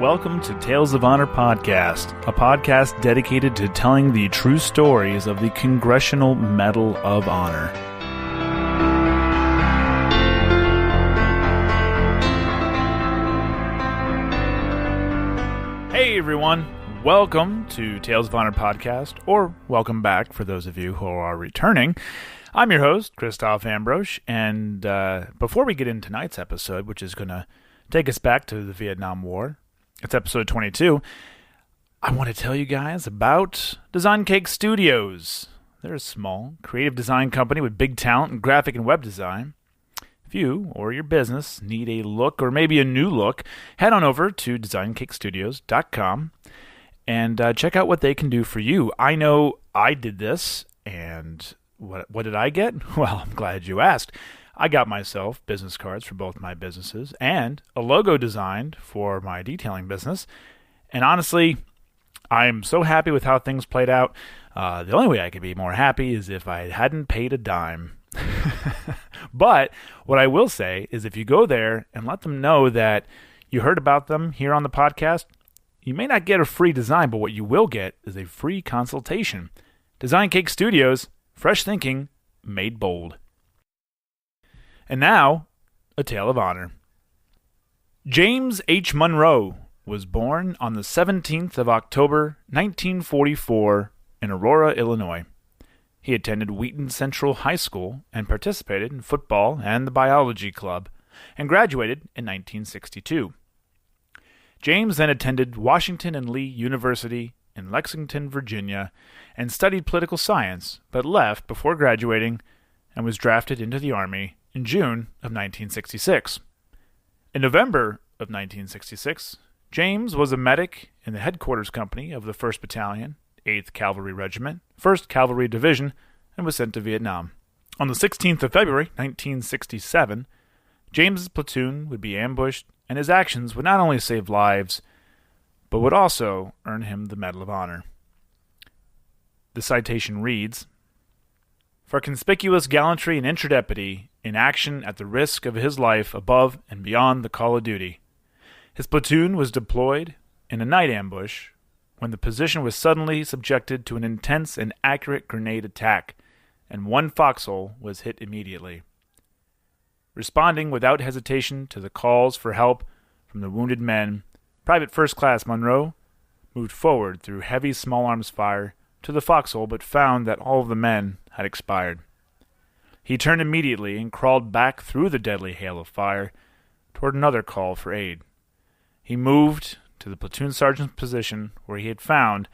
welcome to Tales of Honor Podcast, a podcast dedicated to telling the true stories of the Congressional Medal of Honor. Hey everyone, welcome to Tales of Honor Podcast, or welcome back for those of you who are returning. I'm your host, Christoph Ambrose, and before we get into tonight's episode, which is going to take us back to the Vietnam War, it's episode 22, I want to tell you guys about DesignCake Studios. They're a small, creative design company with big talent in graphic and web design. If you or your business need a look or maybe a new look, head on over to DesignCakeStudios.com and check out what they can do for you. I know I did this, and what did I get? Well, I'm glad you asked. I got myself business cards for both my businesses and a logo designed for my detailing business. And honestly, I'm so happy with how things played out. The only way I could be more happy is if I hadn't paid a dime. But what I will say is if you go there and let them know that you heard about them here on the podcast, you may not get a free design, but what you will get is a free consultation. DesignCake Studios, fresh thinking, made bold. And now, a tale of honor. James H Monroe was born on the 17th of October, 1944, in Aurora, Illinois. He attended Wheaton Central High School and participated in football and the biology club, and graduated in 1962. James then attended Washington and Lee University in Lexington, Virginia, and studied political science, but left before graduating and was drafted into the Army in June of 1966. In November of 1966, James was a medic in the headquarters company of the 1st Battalion, 8th Cavalry Regiment, 1st Cavalry Division, and was sent to Vietnam. On the 16th of February, 1967, James's platoon would be ambushed, and his actions would not only save lives, but would also earn him the Medal of Honor. The citation reads, "For conspicuous gallantry and intrepidity in action at the risk of his life above and beyond the call of duty, his platoon was deployed in a night ambush when the position was suddenly subjected to an intense and accurate grenade attack, and one foxhole was hit immediately. Responding without hesitation to the calls for help from the wounded men, Private First Class Monroe moved forward through heavy small arms fire to the foxhole, but found that all of the men had expired. He turned immediately and crawled back through the deadly hail of fire toward another call for aid. He moved to the platoon sergeant's position where he had found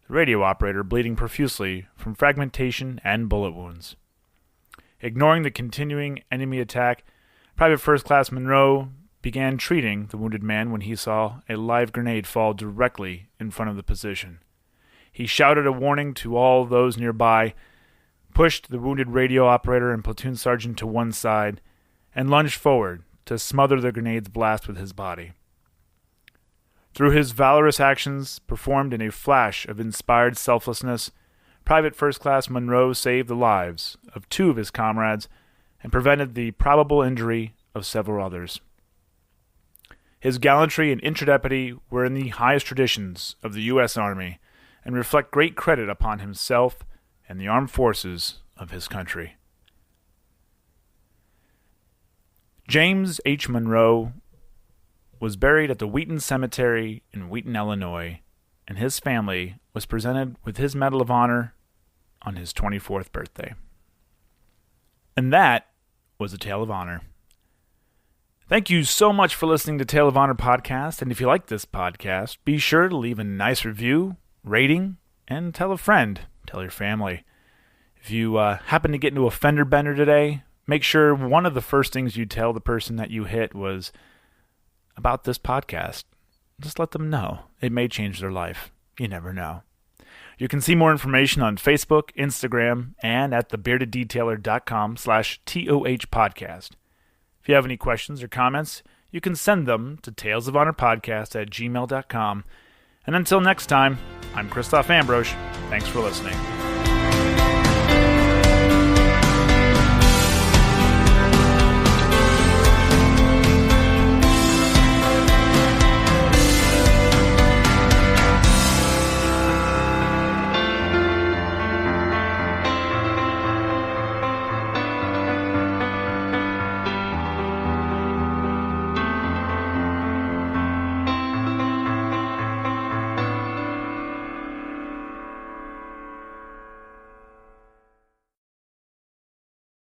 the radio operator bleeding profusely from fragmentation and bullet wounds. Ignoring the continuing enemy attack, Private First Class Monroe began treating the wounded man when he saw a live grenade fall directly in front of the position. He shouted a warning to all those nearby, pushed the wounded radio operator and platoon sergeant to one side, and lunged forward to smother the grenade's blast with his body. Through his valorous actions, performed in a flash of inspired selflessness, Private First Class Monroe saved the lives of 2 of his comrades and prevented the probable injury of several others. His gallantry and intrepidity were in the highest traditions of the U.S. Army and reflect great credit upon himself and the armed forces of his country. James H. Monroe was buried at the Wheaton Cemetery in Wheaton, Illinois, and his family was presented with his Medal of Honor on his 24th birthday. And that was a Tale of Honor. Thank you so much for listening to Tale of Honor Podcast, and if you like this podcast, be sure to leave a nice review, rating, and tell a friend, tell your family. If you happen to get into a fender bender today, make sure one of the first things you tell the person that you hit was about this podcast. Just let them know. It may change their life. You never know. You can see more information on Facebook, Instagram, and at thebeardeddetailer.com/TOH podcast. If you have any questions or comments, you can send them to talesofhonorpodcast@gmail.com. And until next time, I'm Christoph Ambrose. Thanks for listening.